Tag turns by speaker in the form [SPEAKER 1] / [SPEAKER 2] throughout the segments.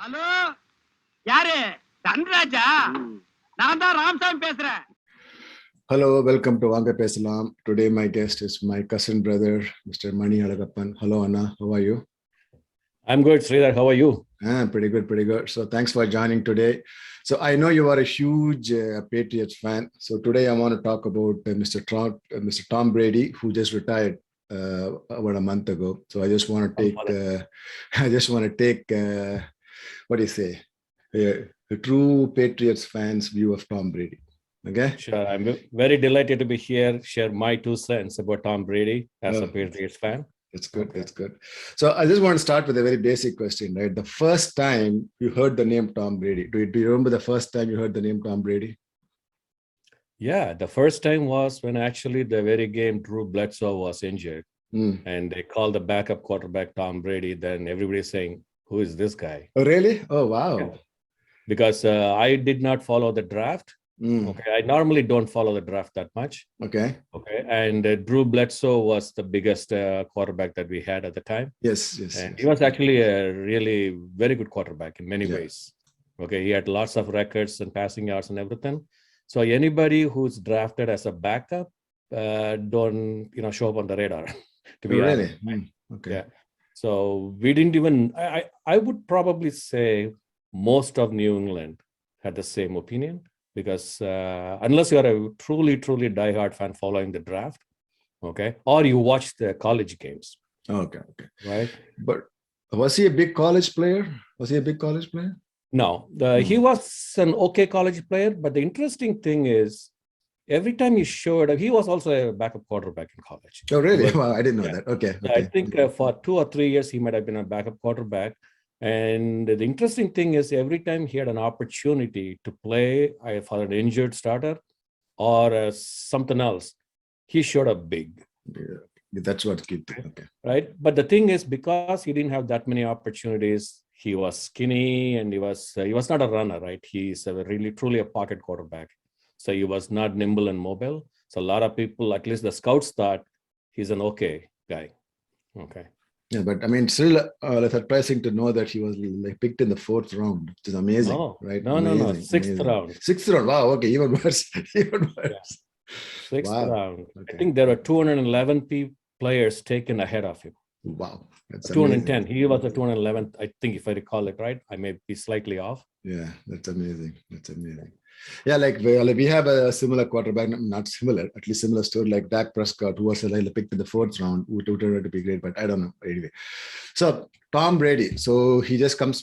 [SPEAKER 1] Hello, யாரு? தன்ராஜா? நான் தான் ராமசாமி பேசுறேன்.
[SPEAKER 2] Hello, welcome to Vanga Pesalam. Today my guest is my cousin brother, Mr. Mani Alagappan. Hello, Anna. How are you?
[SPEAKER 3] I'm good, Sridhar. How are you?
[SPEAKER 2] Pretty good, pretty good. So thanks for joining today. So I know you are a huge Patriots fan. So today I want to talk about Mr. Tom Brady, who just retired about a month ago. So I just want to take, what do you say, a true Patriots fans view of Tom Brady. Okay.
[SPEAKER 3] Sure. I'm very delighted to be here, share my 2 cents about Tom Brady as a Patriots fan.
[SPEAKER 2] That's good. Okay. That's good. So I just want to start with a very basic question, right? The first time you heard the name Tom Brady, do you remember the first time you heard the name Tom Brady?
[SPEAKER 3] Yeah, the first time was when actually the very game Drew Bledsoe was injured. And they called the backup quarterback Tom Brady. Then everybody's saying, who is this guy?
[SPEAKER 2] Oh, really? Oh, wow.
[SPEAKER 3] Yeah. Because I did not follow the draft. Okay, I normally don't follow the draft that much.
[SPEAKER 2] Okay.
[SPEAKER 3] And Drew Bledsoe was the biggest quarterback that we had at the time.
[SPEAKER 2] Yes.
[SPEAKER 3] And he was actually a really very good quarterback in many ways. Okay, he had lots of records and passing yards and everything. So anybody who's drafted as a backup, don't show up on the radar. To be
[SPEAKER 2] really?
[SPEAKER 3] honest.
[SPEAKER 2] Okay.
[SPEAKER 3] Yeah. So we didn't even. I would probably say most of New England had the same opinion. Because unless you are a truly diehard fan following the draft, okay, or you watch the college games.
[SPEAKER 2] Okay.
[SPEAKER 3] Right.
[SPEAKER 2] But was he a big college player?
[SPEAKER 3] No, he was an okay college player. But the interesting thing is, every time he showed up, he was also a backup quarterback in college.
[SPEAKER 2] Oh, really? Wow, I didn't know that. Okay.
[SPEAKER 3] I think for 2 or 3 years, he might have been a backup quarterback. And the interesting thing is, every time he had an opportunity to play for an injured starter or something else, he showed up big.
[SPEAKER 2] Yeah, that's what kid. Okay.
[SPEAKER 3] Right. But the thing is, because he didn't have that many opportunities, he was skinny and he was not a runner, right? He's truly a pocket quarterback. So he was not nimble and mobile. So a lot of people, at least the scouts, thought he's an okay guy. Okay.
[SPEAKER 2] Yeah, but I mean, still surprising to know that he was picked in the 4th round, which is amazing, right?
[SPEAKER 3] No. 6th round.
[SPEAKER 2] 6th round. Wow. Okay, even worse.
[SPEAKER 3] Yeah. 6th round. Okay. I think there were 211 players taken ahead of him.
[SPEAKER 2] Wow, that's
[SPEAKER 3] 210.
[SPEAKER 2] amazing.
[SPEAKER 3] He was the 211th. I think, if I recall it right. I may be slightly off.
[SPEAKER 2] Yeah, that's amazing. Yeah, like we have a similar quarterback, not similar, at least similar story, like Dak Prescott, who was picked in the 4th round, who turned out to be great, but I don't know. Anyway, so Tom Brady, so he just comes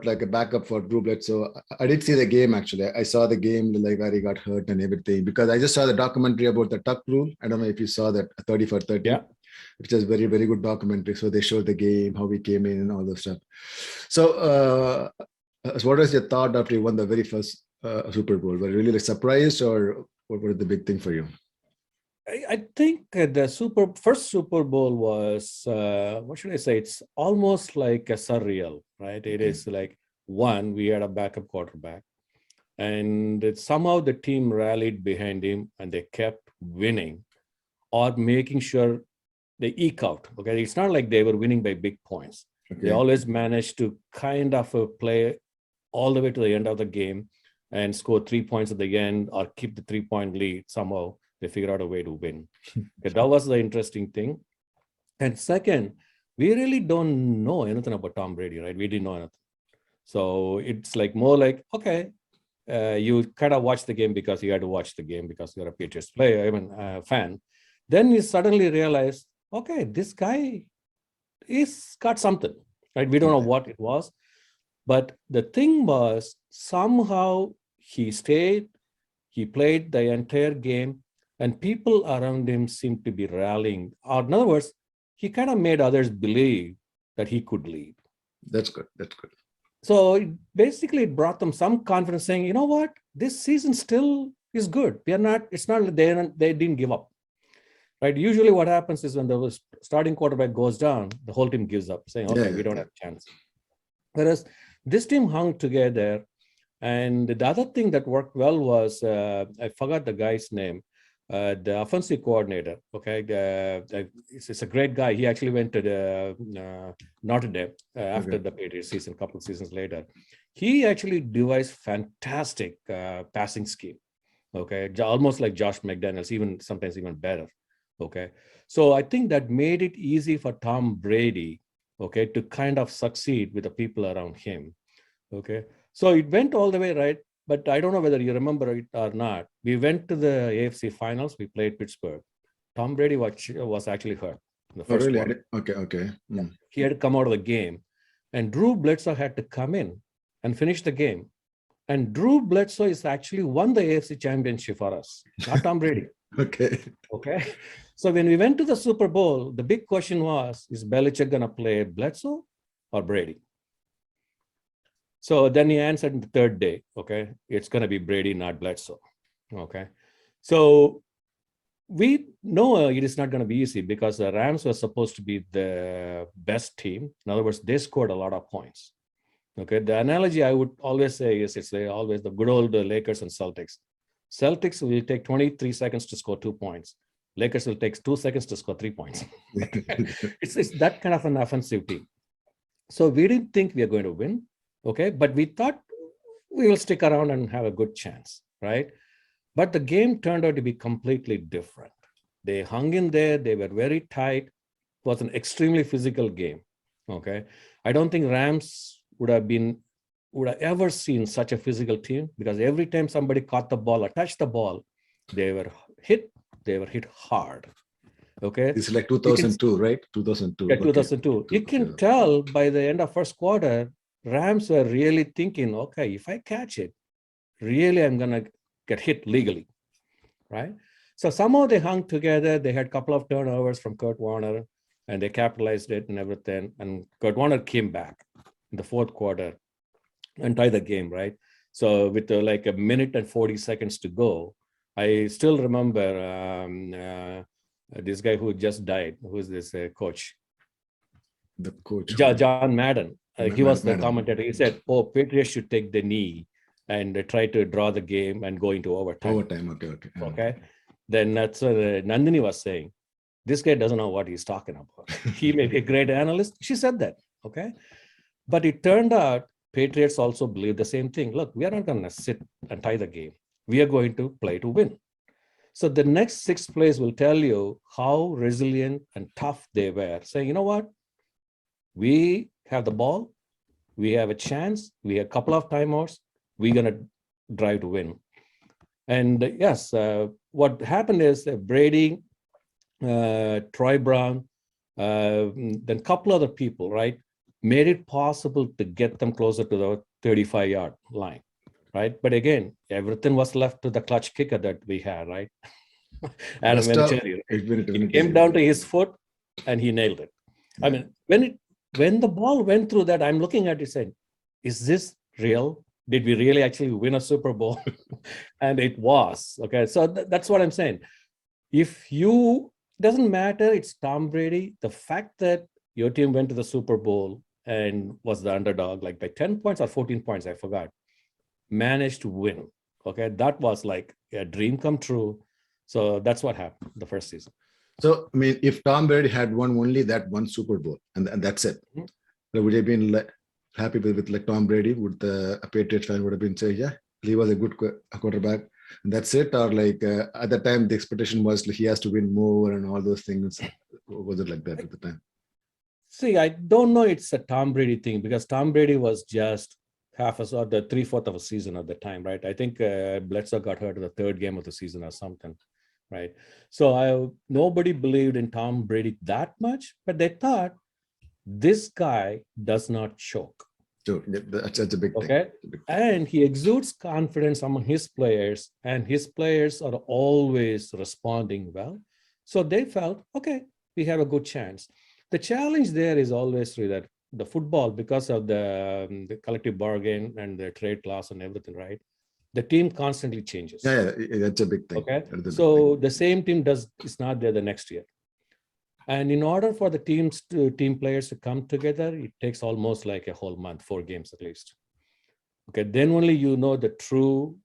[SPEAKER 2] like a backup for Drew Bledsoe. So I did see the game actually. I saw the game like where he got hurt and everything, because I just saw the documentary about the tuck rule. I don't know if you saw that 30 for 30.
[SPEAKER 3] Yeah.
[SPEAKER 2] Which is very, very good documentary. So they showed the game, how he came in and all the stuff. So what was your thought after you won the very first Super Bowl? Were you really surprised, or what was the big thing for you?
[SPEAKER 3] I think the first Super Bowl was, what should I say? It's almost like a surreal, right? It is like, one, we had a backup quarterback, and somehow the team rallied behind him and they kept winning or making sure they eke out. Okay, it's not like they were winning by big points. Okay. They always managed to kind of play all the way to the end of the game and score 3 points at the end or keep the 3-point lead. Somehow they figure out a way to win. Okay, that was the interesting thing. And second, we really don't know anything about Tom Brady, right? We didn't know anything. So it's like more like, okay, you kind of watch the game because you had to watch the game because you're a Patriots player, fan. Then you suddenly realize, okay, this guy is got something, right? We don't know what it was. But the thing was, somehow he stayed, he played the entire game, and people around him seemed to be rallying. Or in other words, he kind of made others believe that he could lead.
[SPEAKER 2] That's good.
[SPEAKER 3] So basically it brought them some confidence, saying, you know what, this season still is good. It's not like they didn't give up. Right? Usually what happens is when the starting quarterback goes down, the whole team gives up, saying, okay, we don't have a chance. Whereas this team hung together. And the other thing that worked well was, I forgot the guy's name, the offensive coordinator. Okay, it's a great guy. He actually went to the Notre Dame after the Patriots season, a couple of seasons later. He actually devised fantastic passing scheme. Okay, almost like Josh McDaniels, even sometimes even better. Okay, so I think that made it easy for Tom Brady, okay, to kind of succeed with the people around him. Okay, so it went all the way, right? But I don't know whether you remember it or not. We went to the AFC finals. We played Pittsburgh. Tom Brady was actually hurt in the first quarter.
[SPEAKER 2] Okay.
[SPEAKER 3] He had to come out of the game, and Drew Bledsoe had to come in and finish the game. And Drew Bledsoe is actually won the AFC championship for us, not Tom Brady.
[SPEAKER 2] Okay.
[SPEAKER 3] So when we went to the Super Bowl, the big question was, is Belichick going to play Bledsoe or Brady? So then he answered the third day, okay, it's going to be Brady, not Bledsoe. Okay. So we know it is not going to be easy because the Rams were supposed to be the best team. In other words, they scored a lot of points. Okay. The analogy I would always say is it's always the good old Lakers and Celtics. Celtics will take 23 seconds to score 2 points. Lakers will take 2 seconds to score 3 points. It's that kind of an offensive team. So we didn't think we are going to win. Okay, but we thought we will stick around and have a good chance, right? But the game turned out to be completely different. They hung in there. They were very tight. It was an extremely physical game. Okay, I don't think Rams would have ever seen such a physical team because every time somebody caught the ball or touched the ball, they were hit hard. Okay,
[SPEAKER 2] it's like 2002, right? 2002.
[SPEAKER 3] Yeah, 2002. You can tell by the end of first quarter, Rams were really thinking, okay, if I catch it, really I'm going to get hit legally, right? So somehow they hung together. They had a couple of turnovers from Kurt Warner, and they capitalized it and everything. And Kurt Warner came back in the fourth quarter and tied the game, right? So with like a minute and 40 seconds to go, I still remember this guy who just died. Who's this coach?
[SPEAKER 2] The coach.
[SPEAKER 3] John Madden. He was the commentator. He said, Patriots should take the knee and try to draw the game and go into overtime. Okay. Then that's what Nandini was saying. This guy doesn't know what he's talking about. He may be a great analyst. She said that. Okay. But it turned out Patriots also believe the same thing. Look, we are not going to sit and tie the game. We are going to play to win. So the next 6 plays will tell you how resilient and tough they were, saying, you know what? We have the ball. We have a chance. We have a couple of timeouts. We're going to drive to win. And yes, what happened is Brady, Troy Brown, then a couple other people, right, made it possible to get them closer to the 35-yard line, right? But again, everything was left to the clutch kicker that we had, right? Adam Vinatieri. It came down to his foot, and he nailed it. I mean, when the ball went through that, I'm looking at it saying, is this real? Did we really actually win a Super Bowl? And it was. Okay, so that's what I'm saying. Doesn't matter, it's Tom Brady. The fact that your team went to the Super Bowl and was the underdog, like by 10 points or 14 points, I forgot, managed to win. Okay, that was like a dream come true. So that's what happened the first season.
[SPEAKER 2] So, I mean, if Tom Brady had won only that one Super Bowl and that's it, would have been happy with like Tom Brady? Would the Patriot fan would have been saying, yeah, he was a good quarterback, and that's it? Or like at the time, the expectation was like, he has to win more and all those things. Was it like that at the time?
[SPEAKER 3] See, I don't know it's a Tom Brady thing because Tom Brady was just half or the 3/4 of a season at the time, right? I think Bledsoe got hurt in the 3rd game of the season or something. Right. So nobody believed in Tom Brady that much, but they thought this guy does not choke.
[SPEAKER 2] Sure. That's a big thing.
[SPEAKER 3] Okay. And he exudes confidence among his players, and his players are always responding well. So they felt, okay, we have a good chance. The challenge there is always that the football, because of the collective bargain and the trade clause and everything, right? The team constantly changes.
[SPEAKER 2] Yeah, that's a big thing.
[SPEAKER 3] Okay, so the same team is not there the next year. And in order for the team players to come together, it takes almost like a whole month, 4 games at least. Okay, then only you know the true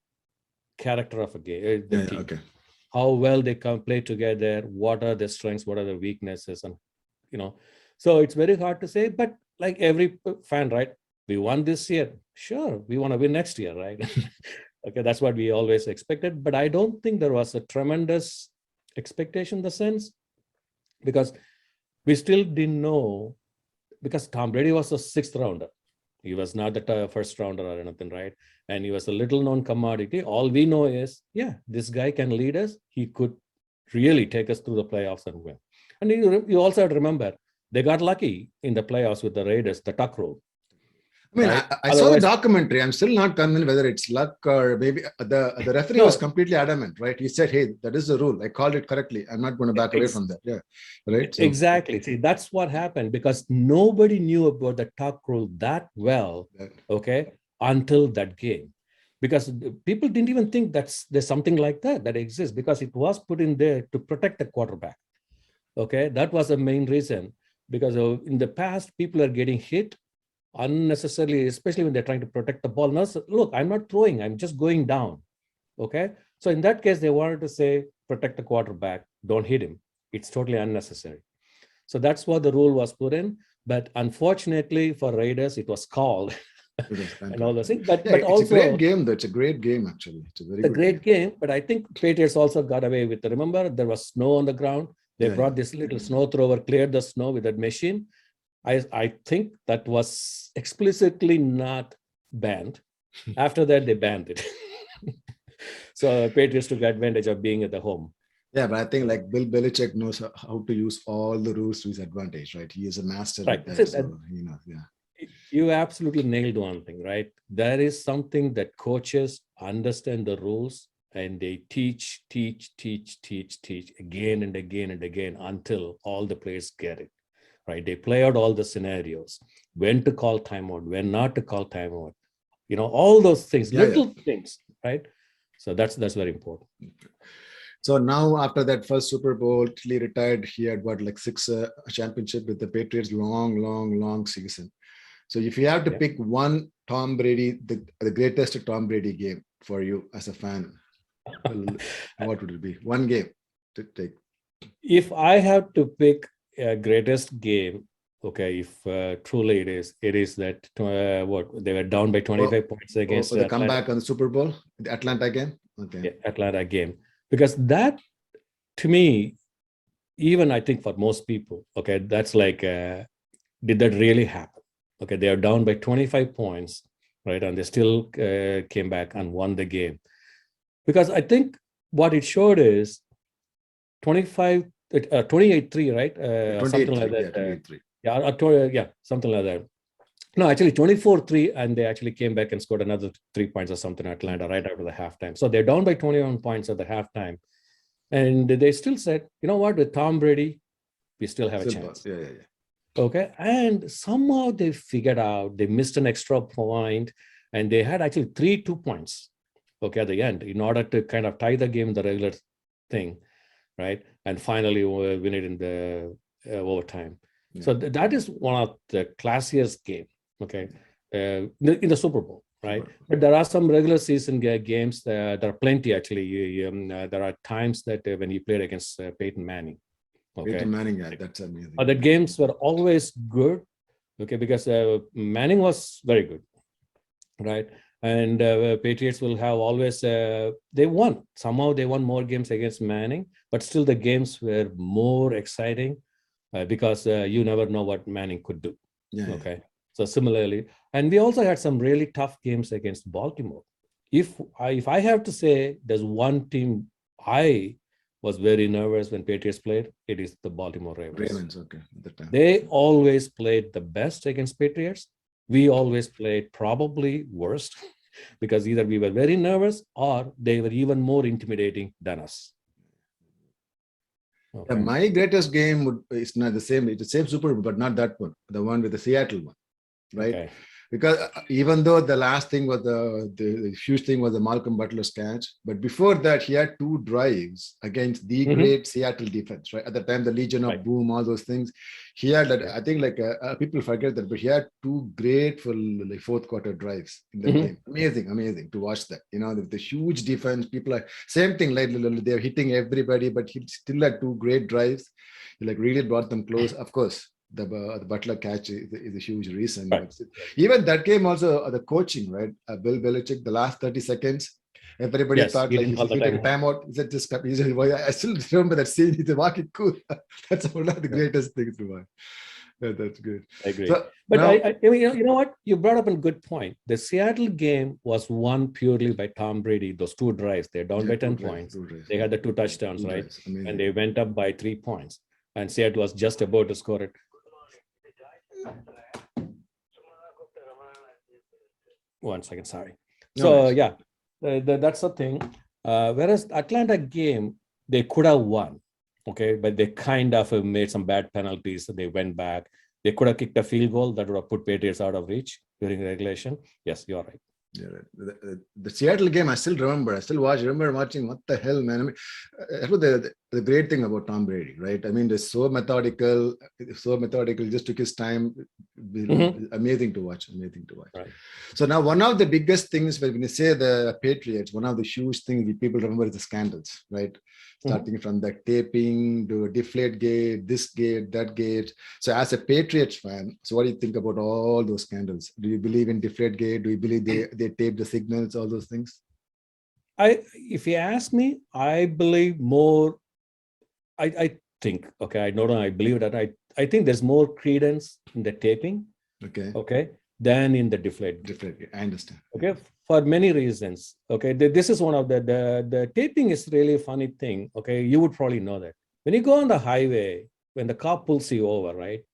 [SPEAKER 3] character of a game.
[SPEAKER 2] Team. Okay.
[SPEAKER 3] how well they can play together, what are their strengths, what are their weaknesses, and so it's very hard to say. But like every fan, right? We won this year, sure. We want to win next year, right? Okay, that's what we always expected. But I don't think there was a tremendous expectation in the sense, because we still didn't know, because Tom Brady was a sixth rounder. He was not the first rounder or anything, right? And he was a little known commodity. All we know is, yeah, this guy can lead us. He could really take us through the playoffs and win. And you also have to remember, they got lucky in the playoffs with the Raiders, the tuck rule.
[SPEAKER 2] I mean,
[SPEAKER 3] Right?
[SPEAKER 2] I saw the documentary. I'm still not convinced whether it's luck or maybe the referee was completely adamant, right? He said, "Hey, that is the rule. I called it correctly. I'm not going to back away from that." Yeah, right. So,
[SPEAKER 3] exactly. See, that's what happened, because nobody knew about the tuck rule that well, okay, until that game, because people didn't even think there's something like that exists, because it was put in there to protect the quarterback. Okay, that was the main reason, because in the past people are getting hit unnecessarily, especially when they're trying to protect the ball. Now, look, I'm not throwing, I'm just going down. Okay, so in that case, they wanted to say protect the quarterback, don't hit him. It's totally unnecessary. So that's what the rule was put in. But unfortunately for Raiders, it was called and all those things. But
[SPEAKER 2] yeah, it's
[SPEAKER 3] also
[SPEAKER 2] a great game, though. It's a great game, actually. It's a very good
[SPEAKER 3] great game. But I think Patriots also got away with it. Remember, there was snow on the ground. They brought this little snow thrower, cleared the snow with that machine. I think that was explicitly not banned. After that, they banned it. So Patriots took advantage of being at the home.
[SPEAKER 2] Yeah, but I think like Bill Belichick knows how to use all the rules to his advantage, right? He is a master
[SPEAKER 3] right.
[SPEAKER 2] at that, so he knows. Yeah.
[SPEAKER 3] You absolutely nailed one thing, right? There is something that coaches understand the rules, and they teach again and again and again until all the players get it, right? They play out all the scenarios, when to call timeout, when not to call timeout, all those things, little things, right? So that's very important.
[SPEAKER 2] So now after that first Super Bowl, he retired. He had like 6 championship with the Patriots, long season. So if you have to pick one Tom Brady, the greatest Tom Brady game for you as a fan, what would it be? One game to take.
[SPEAKER 3] If I have to pick a greatest game, okay, if truly it is that what they were down by 25 points against
[SPEAKER 2] the comeback on the Super Bowl, the Atlanta game. Okay,
[SPEAKER 3] yeah, Atlanta game, because that, to me, even I think for most people, okay, that's like, did that really happen? Okay, they are down by 25 points, right, and they still came back and won the game, because I think what it showed is 28-3, right? Something like that. Yeah, something like that. No, actually 24-3, and they actually came back and scored another 3 points or something in Atlanta right after the halftime. So they're down by 21 points at the halftime. And they still said, you know what, with Tom Brady, we still have a chance.
[SPEAKER 2] Yeah.
[SPEAKER 3] Okay. And somehow they figured out, they missed an extra point, and they had actually 3 2-points, okay, at the end, in order to kind of tie the game in the regular thing, right? And finally win it in the overtime. Yeah. So that is one of the classiest game, okay, in the Super Bowl, right? But there are some regular season games. There are plenty, actually. There are times that when he played against Peyton Manning.
[SPEAKER 2] Okay. Peyton Manning, yeah, that's amazing.
[SPEAKER 3] The games were always good, okay, because Manning was very good, right? And Patriots will have always, they won. Somehow they won more games against Manning, but still the games were more exciting because you never know what Manning could do. Yeah, okay. Yeah. So similarly, and we also had some really tough games against Baltimore. If I have to say, there's one team I was very nervous when Patriots played, it is the Baltimore Ravens.
[SPEAKER 2] Okay.
[SPEAKER 3] They always played the best against Patriots. We always played probably worst because either we were very nervous or they were even more intimidating than us.
[SPEAKER 2] Okay. Yeah, my greatest game is not the same. It's the same Super Bowl, but not that one. The one with the Seattle one, right? Okay. Because even though the last thing was the huge thing was the Malcolm Butler's catch, but before that he had 2 drives against the great Seattle defense, right? At the time, the Legion of Boom, all those things. He had that. I think people forget that, but he had 2 great for like fourth quarter drives in the game. Amazing to watch that. You know, the huge defense. People are same thing. Like they're hitting everybody, but he still had 2 great drives. He like really brought them close. Of course, the Butler catch is a huge reason.
[SPEAKER 3] Right.
[SPEAKER 2] Even that game also, the coaching, right? Bill Belichick, the last 30 seconds, everybody thought like he took a timeout. He said, just I still remember that scene. He's walking cool. That's one of the greatest things to watch. Yeah, that's good.
[SPEAKER 3] I agree. So, but now, I mean, you know what? You brought up a good point. The Seattle game was won purely by Tom Brady. Those 2 drives, they're down by 10 points. They had the 2 touchdowns, right? And they went up by 3 points. And Seattle was just about to score it. One second, sorry. So yeah, that's the thing. Whereas Atlanta game, they could have won, okay, but they kind of made some bad penalties. So they went back. They could have kicked a field goal that would have put Patriots out of reach during regulation. Yes, you're right.
[SPEAKER 2] Yeah, the Seattle game, I still remember. I still remember watching. What the hell, man? I mean, that was the great thing about Tom Brady, right? I mean, they're so methodical. Just took his time. Amazing to watch. Right. So now, one of the biggest things when you say the Patriots, one of the huge things that people remember is the scandals, right? Starting from the taping, to deflate gate, this gate, that gate. So as a Patriots fan, so what do you think about all those scandals? Do you believe in deflate gate? Do you believe they tape the signals, all those things?
[SPEAKER 3] If you ask me, I believe more. I think, okay, I don't know, I believe that I think there's more credence in the taping, okay, than in the deflate.
[SPEAKER 2] I understand.
[SPEAKER 3] Okay, for many reasons. Okay, this is one of the taping is really a funny thing. Okay, you would probably know that when you go on the highway, when the cop pulls you over, right?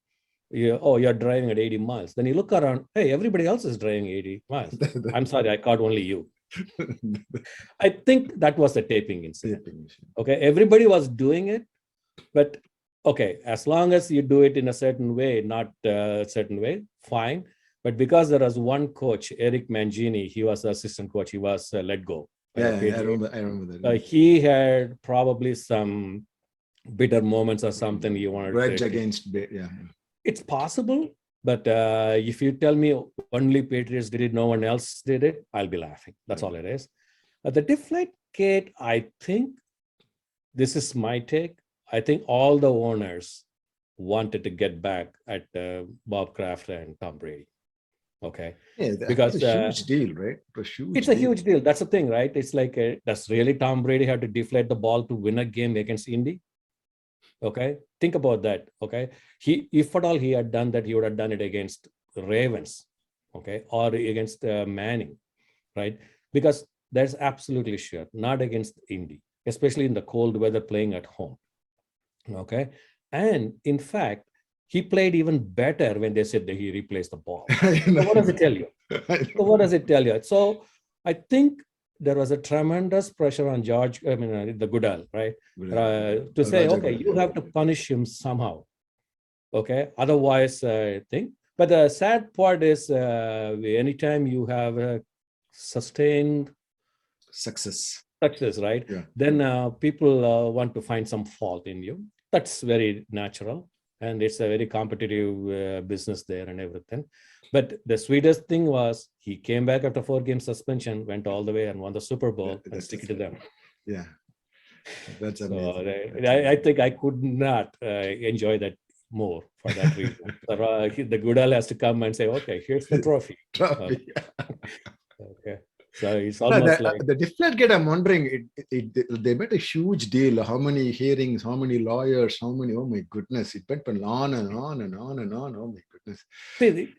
[SPEAKER 3] You're driving at 80 miles. Then you look around, hey, everybody else is driving 80 miles. I'm sorry, I caught only you. I think that was the taping incident. Okay, everybody was doing it, but okay, as long as you do it in a certain way, not a certain way, fine. But because there was one coach, Eric Mangini, he was the assistant coach, he was let go.
[SPEAKER 2] Yeah, I remember that.
[SPEAKER 3] He had probably some bitter moments or something you wanted
[SPEAKER 2] grudge against, yeah.
[SPEAKER 3] It's possible, but if you tell me only Patriots did it, no one else did it, I'll be laughing. That's all it is. The deflate gate, I think, this is my take, I think all the owners wanted to get back at Bob Kraft and Tom Brady. Okay.
[SPEAKER 2] Yeah, because it's a huge deal, right?
[SPEAKER 3] It's a huge deal. That's the thing, right? It's like, does really Tom Brady have to deflate the ball to win a game against Indy? Okay. Think about that. Okay. If at all he had done that, he would have done it against Ravens. Okay. Or against Manning, right? Because that's absolutely sure, not against Indy, especially in the cold weather playing at home. Okay. And in fact, he played even better when they said that he replaced the ball. So what does it tell you? So I think there was a tremendous pressure on the Goodell, right? To say, okay, you have to punish him somehow. Okay. Otherwise, I think. But the sad part is anytime you have a sustained
[SPEAKER 2] success,
[SPEAKER 3] right? Yeah. Then people want to find some fault in you. That's very natural. And it's a very competitive business there and everything. But the sweetest thing was he came back after 4-game suspension, went all the way and won the Super Bowl and stick it to them.
[SPEAKER 2] Yeah, that's amazing.
[SPEAKER 3] I think I could not enjoy that more for that reason. The Goodell has to come and say, okay, here's the trophy. Okay. So it's almost like
[SPEAKER 2] the deflate gate. I'm wondering, they made a huge deal. How many hearings? How many lawyers? How many? Oh my goodness! It went on and on and on and on. Oh my goodness!
[SPEAKER 3] See,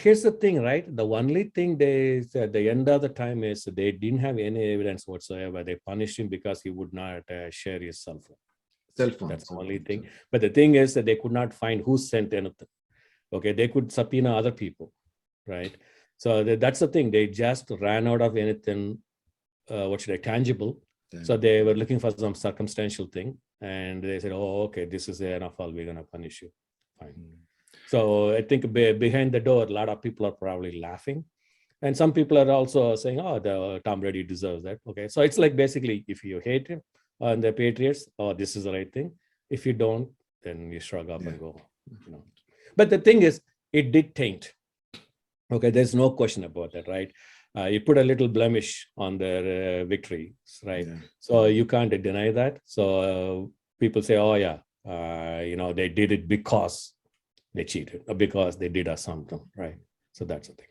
[SPEAKER 3] here's the thing, right? The only thing they at the end of the time is they didn't have any evidence whatsoever. They punished him because he would not share his cell phone. That's the only thing. But the thing is that they could not find who sent anything. Okay, they could subpoena other people, right? So that's the thing. They just ran out of anything, tangible. Damn. So they were looking for some circumstantial thing. And they said, oh, okay, this is enough. We're going to punish you. Fine. So I think behind the door, a lot of people are probably laughing. And some people are also saying, oh, the Tom Brady deserves that. Okay. So it's like basically if you hate him and the Patriots, oh, this is the right thing. If you don't, then you shrug up and go. You know. But the thing is, it did taint. Okay, there's no question about that, right? You put a little blemish on their victories, right?
[SPEAKER 2] Yeah.
[SPEAKER 3] So you can't deny that. So people say, oh yeah, they did it because they cheated or because they did us something, right? So that's the thing.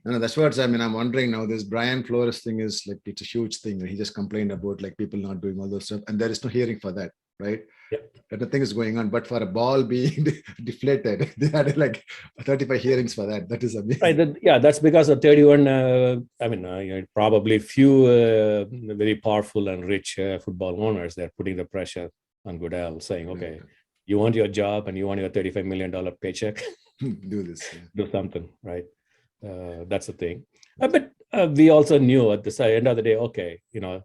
[SPEAKER 2] No, that's what I mean. I'm wondering now. This Brian Flores thing is like it's a huge thing. He just complained about like people not doing all those stuff, and there is no hearing for that, right?
[SPEAKER 3] Yeah.
[SPEAKER 2] That thing is going on, but for a ball being deflated, they had like 35 hearings for that. That is amazing.
[SPEAKER 3] Right. Yeah, that's because of 31. Probably few very powerful and rich football owners. They're putting the pressure on Goodell, saying, "Okay, you want your job and you want your $35 million paycheck.
[SPEAKER 2] Do this. Yeah.
[SPEAKER 3] Do something, right?" That's the thing. But we also knew at the end of the day, okay,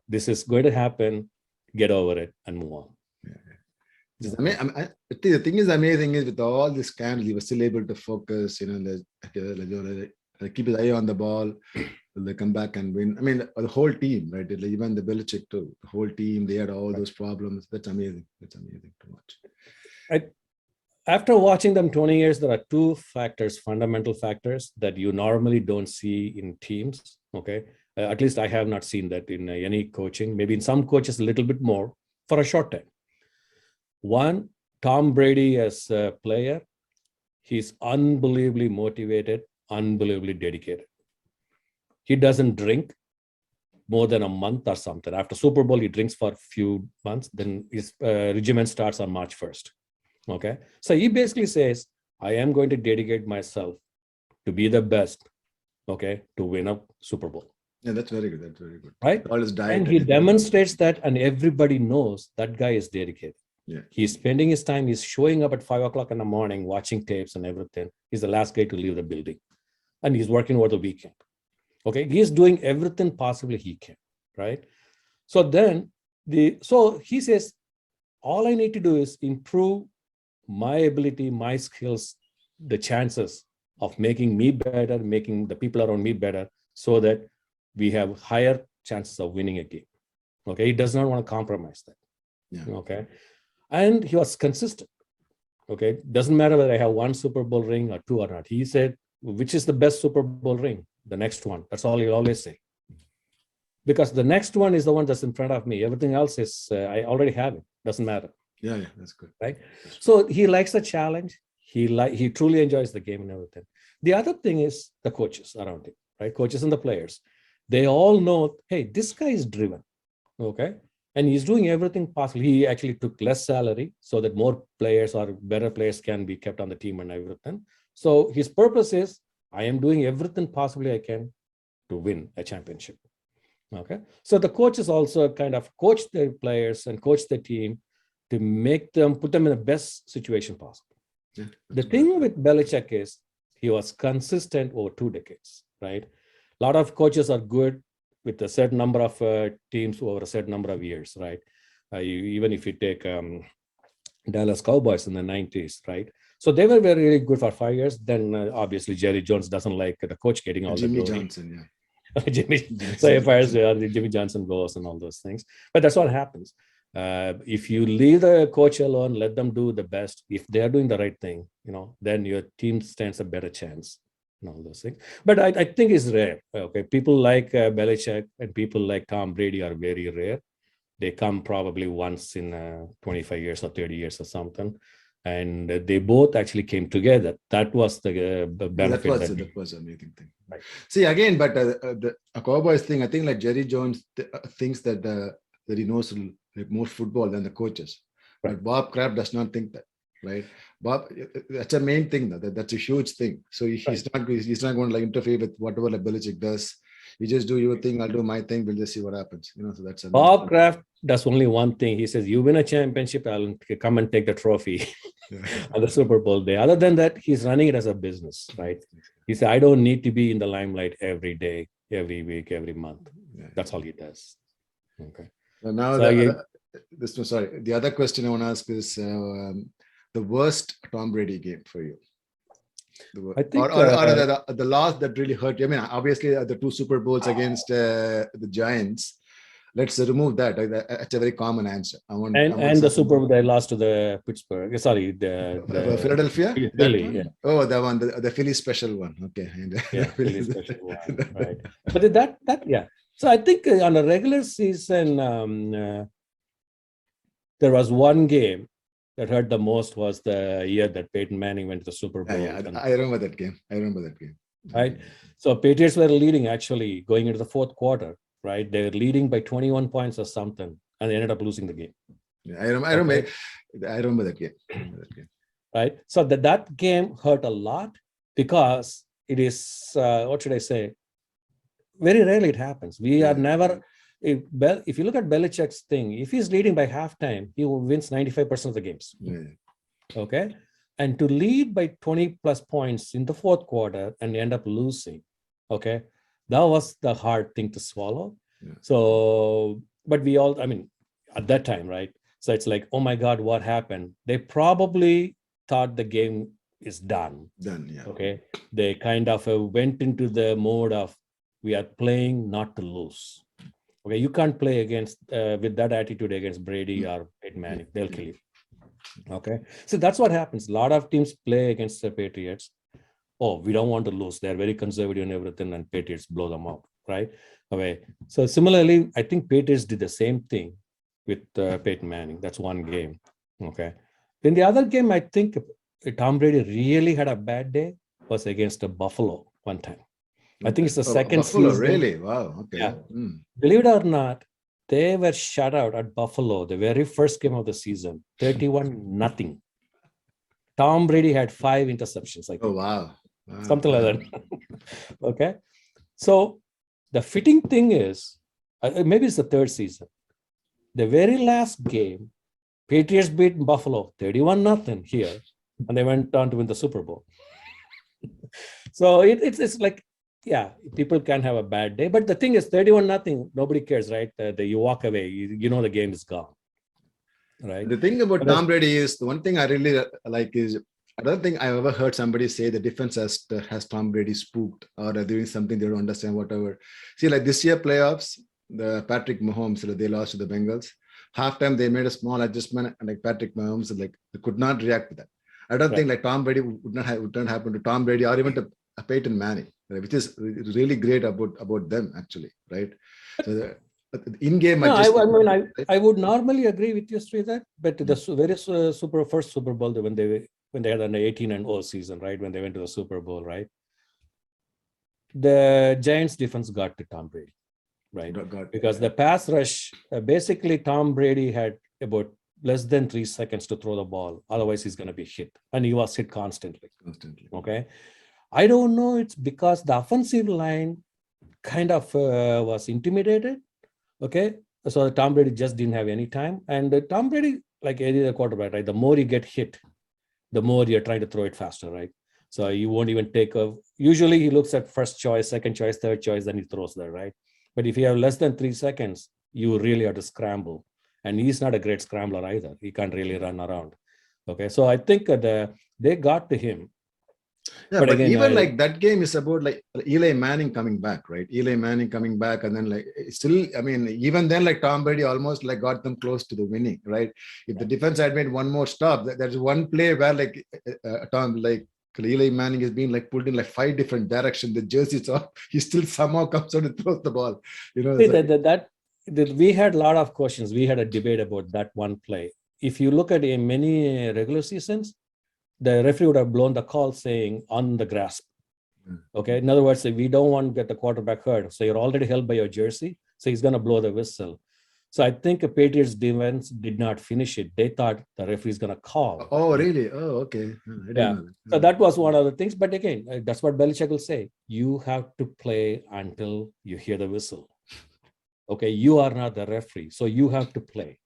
[SPEAKER 3] this is going to happen. Get over it and move on.
[SPEAKER 2] The thing is amazing is with all this scandals, he was still able to focus, keep his eye on the ball. They come back and win. I mean, the whole team, right? Even the Belichick too. The whole team, they had all those problems. That's amazing. That's amazing to watch.
[SPEAKER 3] After watching them 20 years, there are two factors, fundamental factors that you normally don't see in teams. Okay. At least I have not seen that in any coaching, maybe in some coaches a little bit more for a short time. One, Tom Brady as a player, he's unbelievably motivated, unbelievably dedicated. He doesn't drink more than a month or something. After Super Bowl, he drinks for a few months. Then his regimen starts on March 1st. Okay. So he basically says, I am going to dedicate myself to be the best, okay, to win a Super Bowl.
[SPEAKER 2] Yeah, that's very good. That's very good.
[SPEAKER 3] Right.
[SPEAKER 2] All his diet.
[SPEAKER 3] And he demonstrates that, and everybody knows that guy is dedicated.
[SPEAKER 2] Yeah.
[SPEAKER 3] He's spending his time, he's showing up at 5 o'clock in the morning, watching tapes and everything. He's the last guy to leave the building. And he's working over the weekend. Okay. He's doing everything possibly he can. Right. So then he says, all I need to do is improve my ability, my skills, the chances of making me better, making the people around me better, so that we have higher chances of winning a game. Okay. He does not want to compromise that.
[SPEAKER 2] Yeah.
[SPEAKER 3] Okay. And he was consistent. Okay. Doesn't matter whether I have one Super Bowl ring or two or not. He said, which is the best Super Bowl ring? The next one. That's all he'll always say. Because the next one is the one that's in front of me. Everything else is, I already have it. Doesn't matter.
[SPEAKER 2] Yeah, that's good.
[SPEAKER 3] Right. So he likes the challenge. He truly enjoys the game and everything. The other thing is the coaches around him, right? Coaches and the players. They all know, hey, this guy is driven. Okay. And he's doing everything possible. He actually took less salary so that more players or better players can be kept on the team and everything. So his purpose is, I am doing everything possibly I can to win a championship. Okay. So the coaches also kind of coach their players and coach the team to put them in the best situation possible.
[SPEAKER 2] Yeah,
[SPEAKER 3] the thing with Belichick is he was consistent over 2 decades, right? A lot of coaches are good with a certain number of teams over a certain number of years, right? Even if you take Dallas Cowboys in the 90s, right? So they were very, really good for 5 years. Then obviously Jerry Jones doesn't like the coach getting all
[SPEAKER 2] Jimmy
[SPEAKER 3] the glory.
[SPEAKER 2] Johnson,
[SPEAKER 3] So he fires Jimmy Johnson goes and all those things. But that's what happens. If you leave the coach alone, let them do the best. If they are doing the right thing, then your team stands a better chance and all those things. But I think it's rare. Okay, people like Belichick and people like Tom Brady are very rare. They come probably once in 25 years or 30 years or something. And they both actually came together. That was the benefit.
[SPEAKER 2] That was an amazing thing. Right. See, again, but the Cowboys thing, I think like Jerry Jones thinks that he knows more football than the coaches. Right. But Bob Kraft does not think that. Right, Bob. That's a main thing. That's a huge thing. So he's not going to like interfere with whatever like Belichick does. You just do your thing. I'll do my thing. We'll just see what happens. So that's
[SPEAKER 3] Bob Kraft does only one thing. He says, "You win a championship, I'll come and take the trophy on the Super Bowl day." Other than that, he's running it as a business, right? He said, "I don't need to be in the limelight every day, every week, every month." That's all he does. Okay.
[SPEAKER 2] Well, now the other question I want to ask is the worst Tom Brady game for you.
[SPEAKER 3] I think
[SPEAKER 2] The loss that really hurt you. I mean, obviously the 2 Super Bowls against the Giants. Let's remove that. That's a very common answer.
[SPEAKER 3] And the Super Bowl they lost to the Pittsburgh. Sorry, the
[SPEAKER 2] Philadelphia.
[SPEAKER 3] Philly.
[SPEAKER 2] That one?
[SPEAKER 3] Yeah.
[SPEAKER 2] Oh, the one, the Philly special one. Okay.
[SPEAKER 3] Yeah, Philly special one. Right. But that yeah. So I think on a regular season, there was one game that hurt the most was the year that Peyton Manning went to the Super Bowl.
[SPEAKER 2] Yeah, I remember that game.
[SPEAKER 3] Right. So Patriots were leading actually going into the fourth quarter. Right. They were leading by 21 points or something, and they ended up losing the game.
[SPEAKER 2] Yeah, I remember that game.
[SPEAKER 3] Right. So that game hurt a lot because it is, what should I say? Very rarely it happens. We are never, if you look at Belichick's thing, if he's leading by halftime, he wins 95% of the games.
[SPEAKER 2] Yeah.
[SPEAKER 3] Okay. And to lead by 20 plus points in the fourth quarter and end up losing, okay, that was the hard thing to swallow. Yeah. So, but we all, I mean, at that time, right? So it's like, oh my God, what happened? They probably thought the game is done.
[SPEAKER 2] Yeah.
[SPEAKER 3] Okay. They kind of went into the mode of, we are playing not to lose. Okay. You can't play against, with that attitude against Brady or Peyton Manning. They'll kill you. Okay. So that's what happens. A lot of teams play against the Patriots. Oh, we don't want to lose. They're very conservative and everything, and Patriots blow them out, right? Okay. So similarly, I think Patriots did the same thing with Peyton Manning. That's one game. Okay. Then the other game, I think Tom Brady really had a bad day was against Buffalo one time. I think it's the second
[SPEAKER 2] Buffalo,
[SPEAKER 3] season.
[SPEAKER 2] Really? Wow. Okay.
[SPEAKER 3] Yeah. Believe it or not, they were shut out at Buffalo the very first game of the season, 31-0. Tom Brady had 5 interceptions.
[SPEAKER 2] Oh, wow.
[SPEAKER 3] Something like that. Okay. So the fitting thing is, maybe it's the third season. The very last game, Patriots beat Buffalo 31-0 here, and they went on to win the Super Bowl. So it's like, yeah, people can have a bad day, but the thing is 31-0, nobody cares, right? You walk away, you know the game is gone, right?
[SPEAKER 2] The thing about Tom Brady is, the one thing I really like is, I don't think I ever heard somebody say the defense has Tom Brady spooked or they're doing something they don't understand, whatever. See, like this year playoffs, the Patrick Mahomes, they lost to the Bengals. Halftime, they made a small adjustment, and like Patrick Mahomes, like they could not react to that. I don't think like Tom Brady would not happen to Tom Brady or even to Peyton Manning, right? Which is really great about them actually, right? So the in-game,
[SPEAKER 3] I would normally agree with you, Sridhar, but the very first Super Bowl when they had an 18-0 season, right? When they went to the Super Bowl, right? The Giants defense got to Tom Brady, right? Because the pass rush, basically Tom Brady had about less than 3 seconds to throw the ball. Otherwise, he's going to be hit. And he was hit constantly. Okay. I don't know. It's because the offensive line kind of was intimidated. Okay. So Tom Brady just didn't have any time. And Tom Brady, like any other quarterback, right? The more you get hit, the more you're trying to throw it faster, right? So you won't even take usually he looks at first choice, second choice, third choice, then he throws there, right? But if you have less than 3 seconds, you really have to scramble. And he's not a great scrambler either. He can't really run around. Okay. So I think they got to him.
[SPEAKER 2] Yeah, but again, even like that game is about like Eli Manning coming back, right? Eli Manning coming back, and then like still, I mean, even then, like Tom Brady almost like got them close to the winning, right? If the defense had made one more stop, there's one play where like Eli Manning is being like pulled in like 5 different directions. The jersey's off. He still somehow comes out and throws the ball. You know,
[SPEAKER 3] we had a lot of questions. We had a debate about that one play. If you look at in many regular seasons, the referee would have blown the call saying on the grasp. Okay. In other words, we don't want to get the quarterback hurt. So you're already held by your jersey. So he's going to blow the whistle. So I think the Patriots defense did not finish it. They thought the referee is going to call.
[SPEAKER 2] Oh, really? Oh, okay.
[SPEAKER 3] Yeah. So that was one of the things. But again, that's what Belichick will say. You have to play until you hear the whistle. Okay. You are not the referee. So you have to play.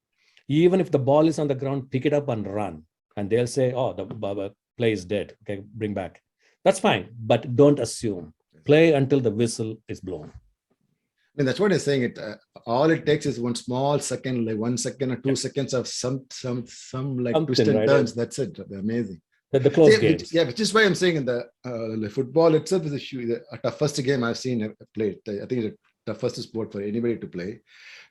[SPEAKER 3] Even if the ball is on the ground, pick it up and run. And they'll say, oh, the play is dead. Okay, bring back. That's fine. But don't assume. Play until the whistle is blown.
[SPEAKER 2] I mean, that's what he's saying. It all it takes is one small second, like 1 second or 2 seconds of some like twist and turns. That's it. Amazing.
[SPEAKER 3] The close games.
[SPEAKER 2] Which is why I'm saying in the football itself is the toughest game I've seen played. I think it's the toughest sport for anybody to play.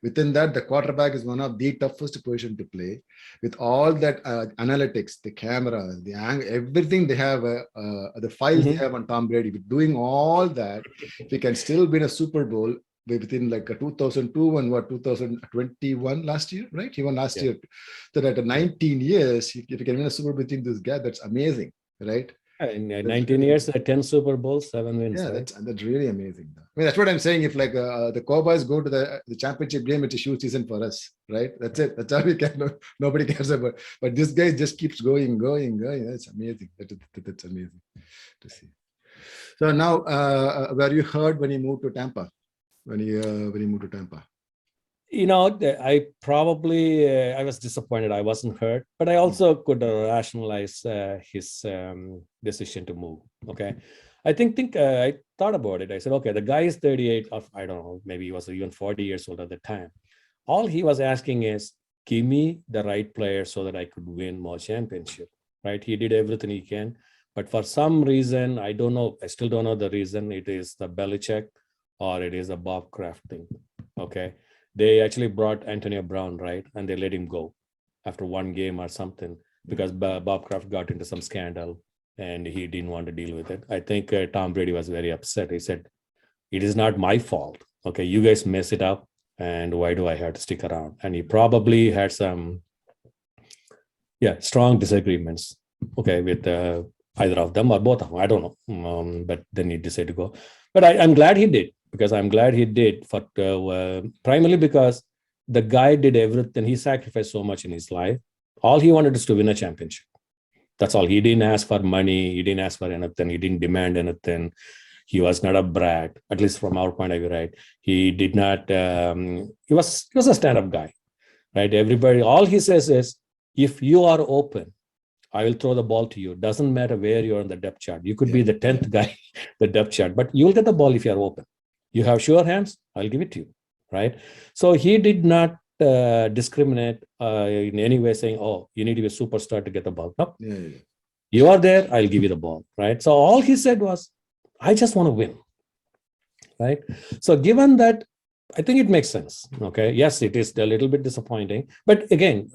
[SPEAKER 2] Within that, the quarterback is one of the toughest position to play. With all that analytics, the camera, the angle, everything they have, the files they have on Tom Brady. With doing all that, if he can still win a Super Bowl within like a 2002 and 2021 last year, right? He won last year. So that 19 years, if you can win a Super Bowl between this gap, that's amazing, right?
[SPEAKER 3] In 19 years, 10 Super Bowls, 7 wins.
[SPEAKER 2] Yeah,
[SPEAKER 3] right?
[SPEAKER 2] that's really amazing. I mean, that's what I'm saying. If like the Cowboys go to the championship game, it's a huge season for us, right? That's it. That's all we can. Nobody cares about. But this guy just keeps going. That's amazing. That's amazing to see. So now, were you heard when he moved to Tampa? When he moved to Tampa?
[SPEAKER 3] I probably I was disappointed I wasn't heard, but I also could rationalize his decision to move. Okay, I think I thought about it. I said, okay, the guy is 38, or I don't know, maybe he was even 40 years old at the time. All he was asking is, give me the right player so that I could win more championship. Right? He did everything he can, but for some reason, I don't know. I still don't know the reason. It is the Belichick or it is a Bob Kraft thing. Okay. They actually brought Antonio Brown, right? And they let him go after one game or something because Bob Kraft got into some scandal and he didn't want to deal with it. I think Tom Brady was very upset. He said, it is not my fault. Okay, you guys mess it up. And why do I have to stick around? And he probably had some, strong disagreements, okay, with either of them or both of them. I don't know. But then he decided to go. But I'm glad he did. Because I'm glad he did, for primarily because the guy did everything. He sacrificed so much in his life. All he wanted is to win a championship. That's all. He didn't ask for money. He didn't ask for anything. He didn't demand anything. He was not a brat, at least from our point of view, right? He did not. He was a stand-up guy, right? Everybody. All he says is, if you are open, I will throw the ball to you. Doesn't matter where you're on the depth chart. You could be the 10th guy, the depth chart, but you will get the ball if you are open. You have sure hands, I'll give it to you, right? So he did not discriminate in any way saying, oh, you need to be a superstar to get the ball. No, you are there, I'll give you the ball, right? So all he said was, I just want to win, right? So given that, I think it makes sense, okay? Yes, it is a little bit disappointing, but again,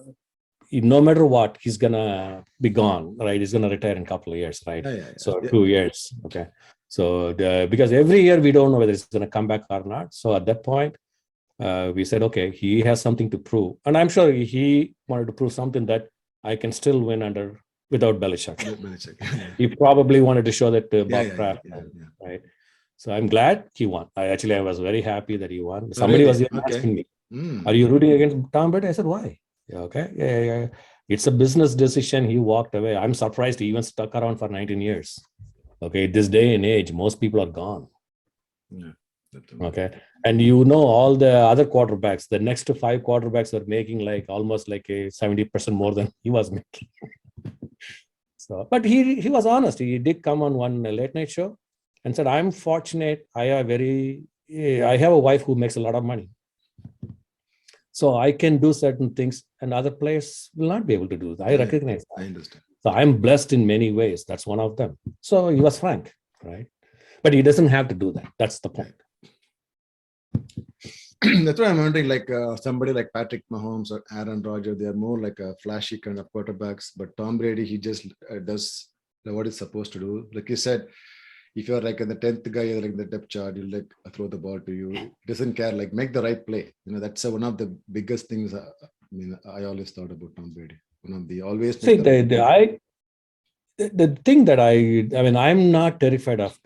[SPEAKER 3] no matter what, he's going to be gone, right? He's going to retire in a couple of years, right? So 2 years, okay? So because every year we don't know whether it's going to come back or not. So at that point, we said, okay, he has something to prove. And I'm sure he wanted to prove something that I can still win without Belichick. He probably wanted to show that to Bob Kraft, right? So I'm glad he won. I was very happy that he won. Somebody was even asking me, are you rooting against Tom Brady? I said, why? Okay. It's a business decision. He walked away. I'm surprised he even stuck around for 19 years. Okay, this day and age, most people are gone. Okay, and all the other quarterbacks, the next 5 quarterbacks are making almost like a 70% more than he was making. So, but he was honest. He did come on one late night show and said, "I'm fortunate. I have a wife who makes a lot of money, so I can do certain things, and other players will not be able to do that. I recognize that.
[SPEAKER 2] I understand.
[SPEAKER 3] So I'm blessed in many ways. That's one of them." So he was frank, right? But he doesn't have to do that. That's the point.
[SPEAKER 2] That's why I'm wondering, like somebody like Patrick Mahomes or Aaron Rodgers, they are more like a flashy kind of quarterbacks. But Tom Brady, he just does what he's supposed to do. Like you said, if you're like in the 10th guy, you're like in the depth chart, you'll like throw the ball to you. He doesn't care, like make the right play. That's one of the biggest things. I always thought about Tom Brady. One of the always.
[SPEAKER 3] See, the thing that I'm not terrified of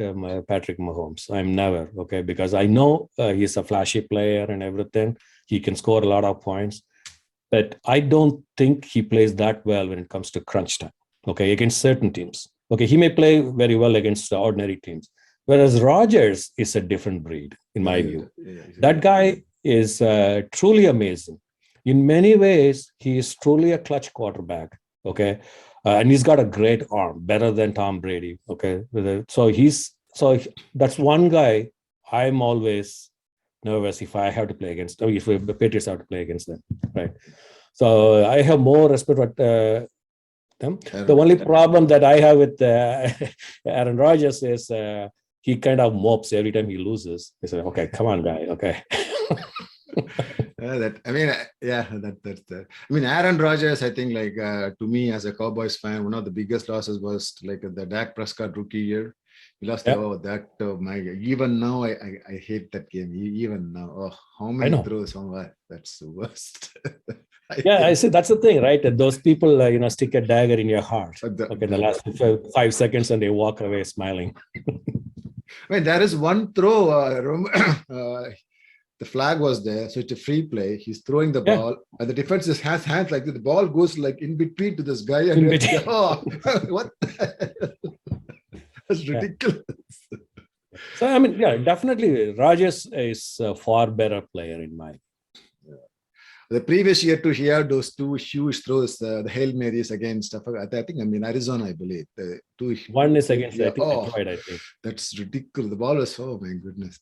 [SPEAKER 3] Patrick Mahomes. I'm never, okay, because I know he's a flashy player and everything. He can score a lot of points, but I don't think he plays that well when it comes to crunch time, okay, against certain teams. Okay, he may play very well against the ordinary teams, whereas Rodgers is a different breed, in my view. That guy is truly amazing. In many ways, he is truly a clutch quarterback, okay? And he's got a great arm, better than Tom Brady, okay? So that's one guy I'm always nervous if I have to play against, if the Patriots have to play against them, right? So I have more respect for them. The only problem that I have with Aaron Rodgers is he kind of mopes every time he loses. He said, "Okay, come on, guy. Okay."
[SPEAKER 2] That's that. I mean, Aaron Rodgers, I think, like to me as a Cowboys fan, one of the biggest losses was like the Dak Prescott rookie year. We lost.
[SPEAKER 3] Yep.
[SPEAKER 2] Oh, that my even now I hate that game. Even now, oh, how
[SPEAKER 3] I
[SPEAKER 2] many
[SPEAKER 3] know.
[SPEAKER 2] throws? Oh, that's the worst.
[SPEAKER 3] I see. That's the thing, right? That those people, stick a dagger in your heart. Okay, the last 5 seconds, and they walk away smiling.
[SPEAKER 2] I mean, there is one throw. The flag was there, so it's a free play. He's throwing the ball, and the defense just has hands like this. The ball goes like in between to this guy, and oh, what? That's ridiculous.
[SPEAKER 3] So I mean, definitely, Rodgers is a far better player in my.
[SPEAKER 2] The previous year too, he had those two huge throws, the Hail Marys against, I think, Arizona, I believe.
[SPEAKER 3] One is against, Detroit, I think.
[SPEAKER 2] That's ridiculous. The ball was, oh my goodness.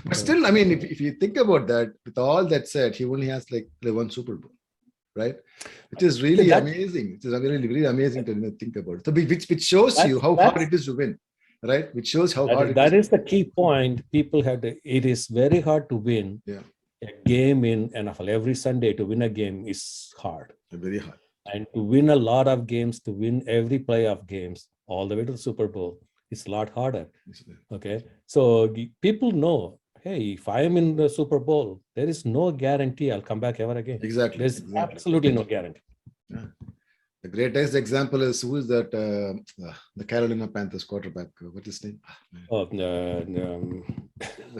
[SPEAKER 2] But still, I mean, if you think about that, with all that said, he only has like the one Super Bowl, right? Which is really amazing. It is really, really amazing to think about it. So which shows you how hard it is to win, right? Which shows how hard it is.
[SPEAKER 3] That is the key point. People have to, it is very hard to win.
[SPEAKER 2] Yeah.
[SPEAKER 3] A game in NFL every Sunday to win a game is hard.
[SPEAKER 2] Very hard.
[SPEAKER 3] And to win a lot of games, to win every playoff games all the way to the Super Bowl, it's a lot harder. Okay. So people know, hey, if I am in the Super Bowl, there is no guarantee I'll come back ever again.
[SPEAKER 2] Exactly.
[SPEAKER 3] There's absolutely no guarantee.
[SPEAKER 2] Yeah. The greatest example is who is that? The Carolina Panthers quarterback. What's his name? The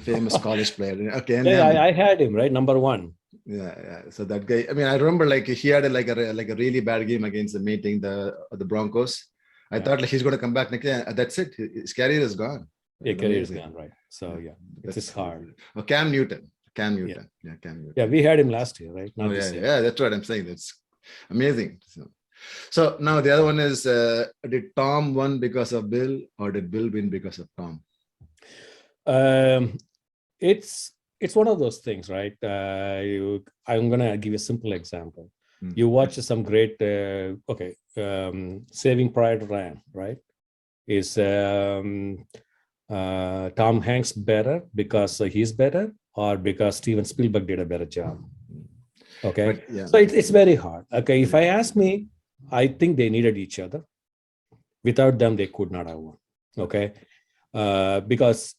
[SPEAKER 2] famous college player. Okay, and
[SPEAKER 3] I had him right, number one.
[SPEAKER 2] Yeah. So that guy. I mean, I remember like he had like a really bad game against the Broncos. I thought like he's going to come back next year. That's it. His career is gone.
[SPEAKER 3] His career is gone, right? So it's just hard.
[SPEAKER 2] Oh, Cam Newton. Cam Newton.
[SPEAKER 3] Yeah, we had him last year, right?
[SPEAKER 2] Yeah. That's what I'm saying. That's amazing. So now the other one is, did Tom win because of Bill, or did Bill win because of Tom?
[SPEAKER 3] It's one of those things, right? I'm gonna give you a simple example. You watch some great, Saving Private Ryan, right? Is Tom Hanks better because he's better, or because Steven Spielberg did a better job? Okay, so it's very hard. Okay, if I ask me, I think they needed each other. Without them, they could not have won. Okay, because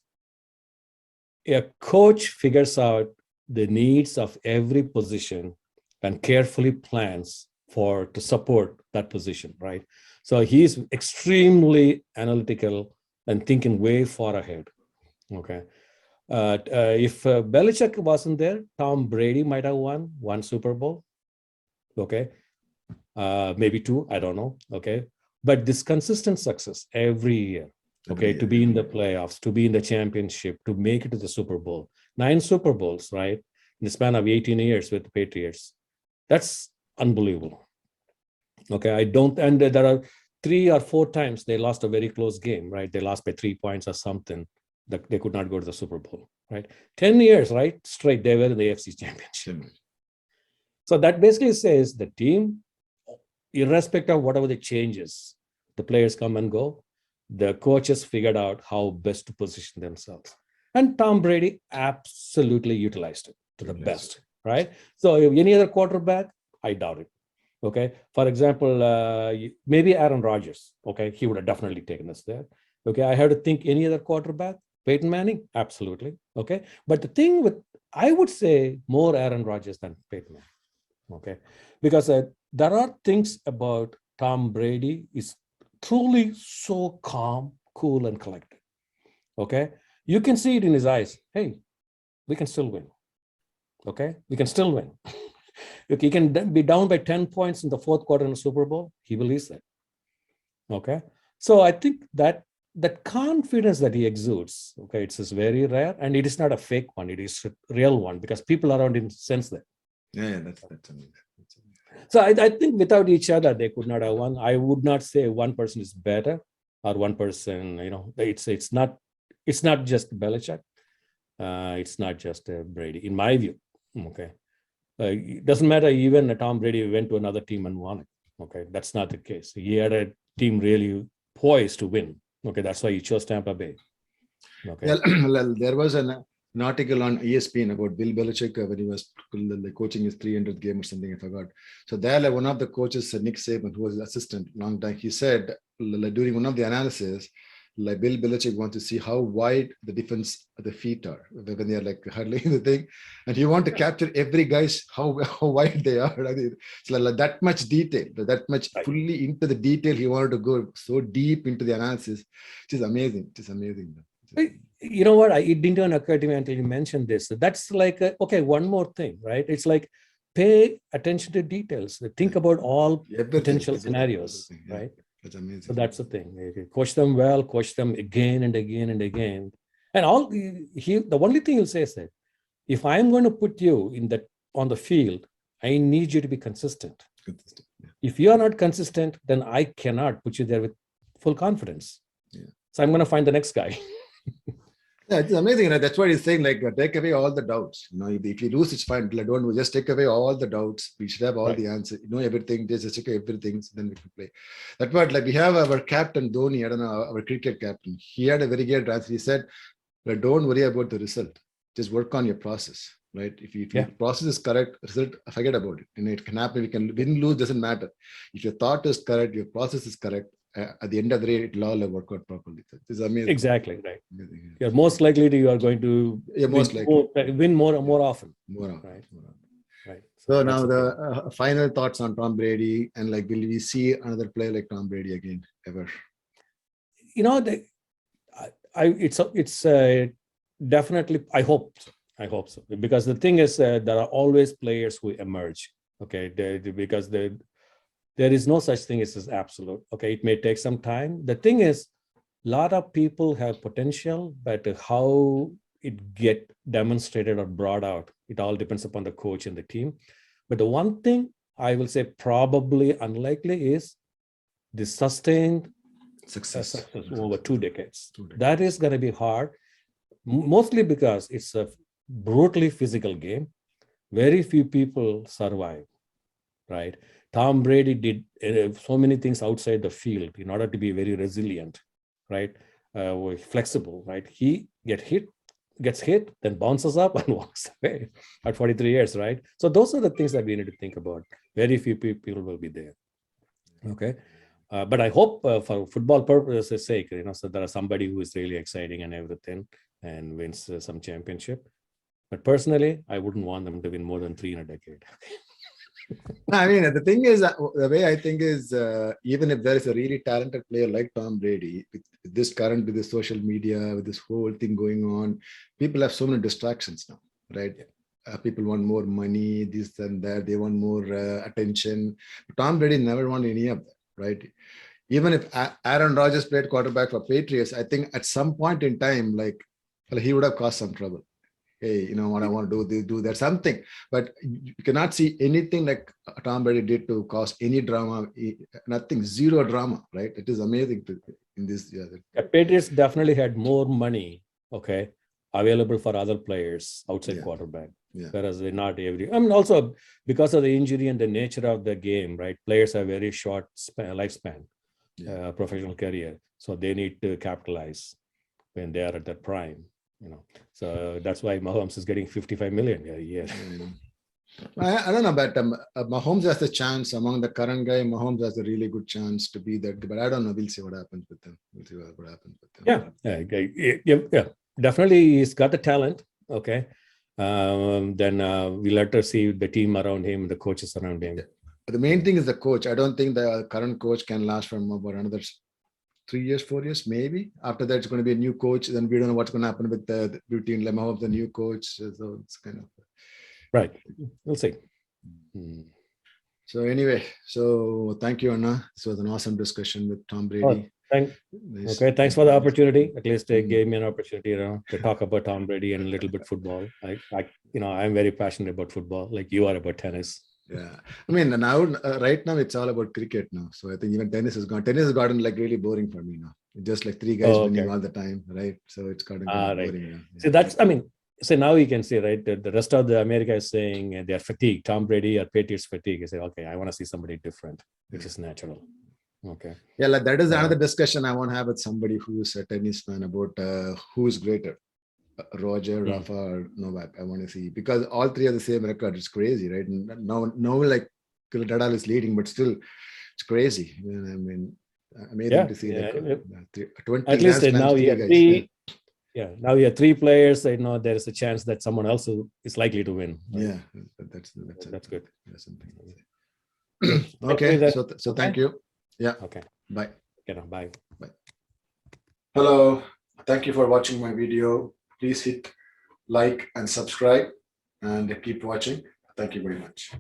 [SPEAKER 3] a coach figures out the needs of every position and carefully plans to support that position, right? So he's extremely analytical and thinking way far ahead. Okay, if Belichick wasn't there, Tom Brady might have won one Super Bowl. Okay. Maybe two, I don't know. Okay. But this consistent success every year, okay, to be in the playoffs, to be in the championship, to make it to the Super Bowl, 9 Super Bowls, right? In the span of 18 years with the Patriots. That's unbelievable. Okay. And there are 3 or 4 times they lost a very close game, right? They lost by 3 points or something, that they could not go to the Super Bowl, right? 10 years, right? Straight, they were in the AFC Championship. So that basically says the team, irrespective of whatever the changes, the players come and go, the coaches figured out how best to position themselves. And Tom Brady absolutely utilized it to the best, right? So any other quarterback, I doubt it. Okay. For example, maybe Aaron Rodgers. Okay. He would have definitely taken us there. Okay. I have to think any other quarterback. Peyton Manning, absolutely. Okay. But the thing I would say more Aaron Rodgers than Peyton Manning. Okay. Because there are things about Tom Brady is truly so calm, cool, and collected. Okay. You can see it in his eyes. Hey, we can still win. Okay. We can still win. He can be down by 10 points in the 4th quarter in the Super Bowl. He believes that. Okay. So I think that confidence that he exudes, okay, it's very rare, and it is not a fake one. It is a real one because people around him sense that.
[SPEAKER 2] Yeah, that's amazing.
[SPEAKER 3] So I think without each other, they could not have won. I would not say one person is better or one person, it's not just Belichick. It's not just Brady, in my view. Okay. It doesn't matter even Tom Brady went to another team and won it. Okay, that's not the case. He had a team really poised to win. Okay, that's why he chose Tampa Bay. Okay.
[SPEAKER 2] Well, there was an article on ESPN about Bill Belichick when he was coaching his 300th game or something. I forgot. So there, like, one of the coaches, Nick Saban, who was his assistant long time, he said during one of the analysis, like Bill Belichick wants to see how wide the defense the feet are when they are like hurling the thing, and you want to capture every guy's how wide they are. I mean, it's like that much detail, that much fully into the detail. He wanted to go so deep into the analysis, which is amazing. It is amazing.
[SPEAKER 3] You know what? It didn't even occur to me until you mentioned this. That's like, okay, one more thing, right? It's like pay attention to details. Think about all potential scenarios, right?
[SPEAKER 2] That's amazing.
[SPEAKER 3] So that's the thing. Coach them well, coach them again and again and again. And the only thing he'll say is that if I'm going to put you on the field, I need you to be consistent. Yeah. If you are not consistent, then I cannot put you there with full confidence. Yeah. So I'm going to find the next guy.
[SPEAKER 2] Yeah, it's amazing. That's why he's saying, like, take away all the doubts. If you lose, it's fine. Don't just take away all the doubts. We should have all the answers. Everything. Just check everything. So then we can play. That's what, like, we have our captain Dhoni. I don't know, our cricket captain. He had a very good answer. He said, don't worry about the result. Just work on your process. Right? If your process is correct, result, forget about it. It can happen. We can win, lose, doesn't matter. If your thought is correct, your process is correct. At the end of the day, it'll all work out properly. It's amazing.
[SPEAKER 3] Exactly right. Amazing, yeah. You're most likely you are going to win more often.
[SPEAKER 2] More often.
[SPEAKER 3] Right.
[SPEAKER 2] So now the final thoughts on Tom Brady, and like, will we see another player like Tom Brady again ever?
[SPEAKER 3] It's definitely. I hope so, because the thing is, there are always players who emerge. Okay, because there is no such thing as absolute. Okay, it may take some time. The thing is, a lot of people have potential, but how it get demonstrated or brought out, it all depends upon the coach and the team. But the one thing I will say probably unlikely is the sustained success over 2 decades. That is going to be hard, mostly because it's a brutally physical game. Very few people survive, right? Tom Brady did so many things outside the field in order to be very resilient, right? Flexible, right? He gets hit, then bounces up and walks away at 43 years, right? So those are the things that we need to think about. Very few people will be there, okay? But I hope for football purposes' sake, so there is somebody who is really exciting and everything and wins some championship. But personally, I wouldn't want them to win more than 3 in a decade.
[SPEAKER 2] I mean, the thing is, the way I think is, even if there is a really talented player like Tom Brady, with this current, with the social media, with this whole thing going on, people have so many distractions now, right? Yeah. People want more money, this and that. They want more attention. Tom Brady never wanted any of that, right? Even if Aaron Rodgers played quarterback for Patriots, I think at some point in time, like, he would have caused some trouble. Hey, what I want to do that, something. But you cannot see anything like Tom Brady did to cause any drama, nothing, zero drama, right? It is amazing in this.
[SPEAKER 3] Patriots definitely had more money, okay, available for other players outside quarterback. Yeah. Whereas they're not every. I mean, also because of the injury and the nature of the game, right? Players have very short lifespan, professional career, so they need to capitalize when they are at their prime. So that's why Mahomes is getting 55 million a year.
[SPEAKER 2] I don't know, but Mahomes has a chance among the current guy. Mahomes has a really good chance to be that, but I don't know. We'll see what happens with him.
[SPEAKER 3] Yeah. Definitely, he's got the talent. Okay, then we let her see the team around him, the coaches around him.
[SPEAKER 2] The main thing is the coach. I don't think the current coach can last for about another 3 years, 4 years, maybe. After that, it's going to be a new coach. Then we don't know what's going to happen with the routine lemma of the new coach. So it's kind of
[SPEAKER 3] right. We'll see.
[SPEAKER 2] So anyway, so thank you, Anna. This was an awesome discussion with Tom Brady.
[SPEAKER 3] Thanks for the opportunity. At least it gave me an opportunity, to talk about Tom Brady and a little bit football. I'm very passionate about football, like you are about tennis.
[SPEAKER 2] Yeah, I mean, now right now it's all about cricket now. So I think even tennis has gotten like really boring for me now. Just like 3 guys winning all the time, right? So it's gotten boring now. Yeah.
[SPEAKER 3] So that's, So now you can see, right, the rest of the America is saying they are fatigued. Tom Brady or Patriots fatigue. You say, okay, I want to see somebody different, which is natural. Okay.
[SPEAKER 2] Yeah, like that is
[SPEAKER 3] Yeah.
[SPEAKER 2] another discussion I want to have with somebody who's a tennis fan about who is greater, Roger, Rafa, or Novak. I want to see, because all three are the same record. It's crazy, right? And now like Nadal is leading, but still, it's crazy. I mean, amazing to see like 20
[SPEAKER 3] At least
[SPEAKER 2] Grand Slams,
[SPEAKER 3] now
[SPEAKER 2] three
[SPEAKER 3] you have
[SPEAKER 2] guys.
[SPEAKER 3] three. Yeah, now you have three players. There is a chance that someone else is likely to win. Right?
[SPEAKER 2] Yeah, that's
[SPEAKER 3] good.
[SPEAKER 2] That's something.
[SPEAKER 3] Good.
[SPEAKER 2] Okay, so thank you. Yeah.
[SPEAKER 3] Okay.
[SPEAKER 2] Bye.
[SPEAKER 3] Okay, bye.
[SPEAKER 2] Bye. Hello. Thank you for watching my video. Please hit like and subscribe and keep watching. Thank you very much.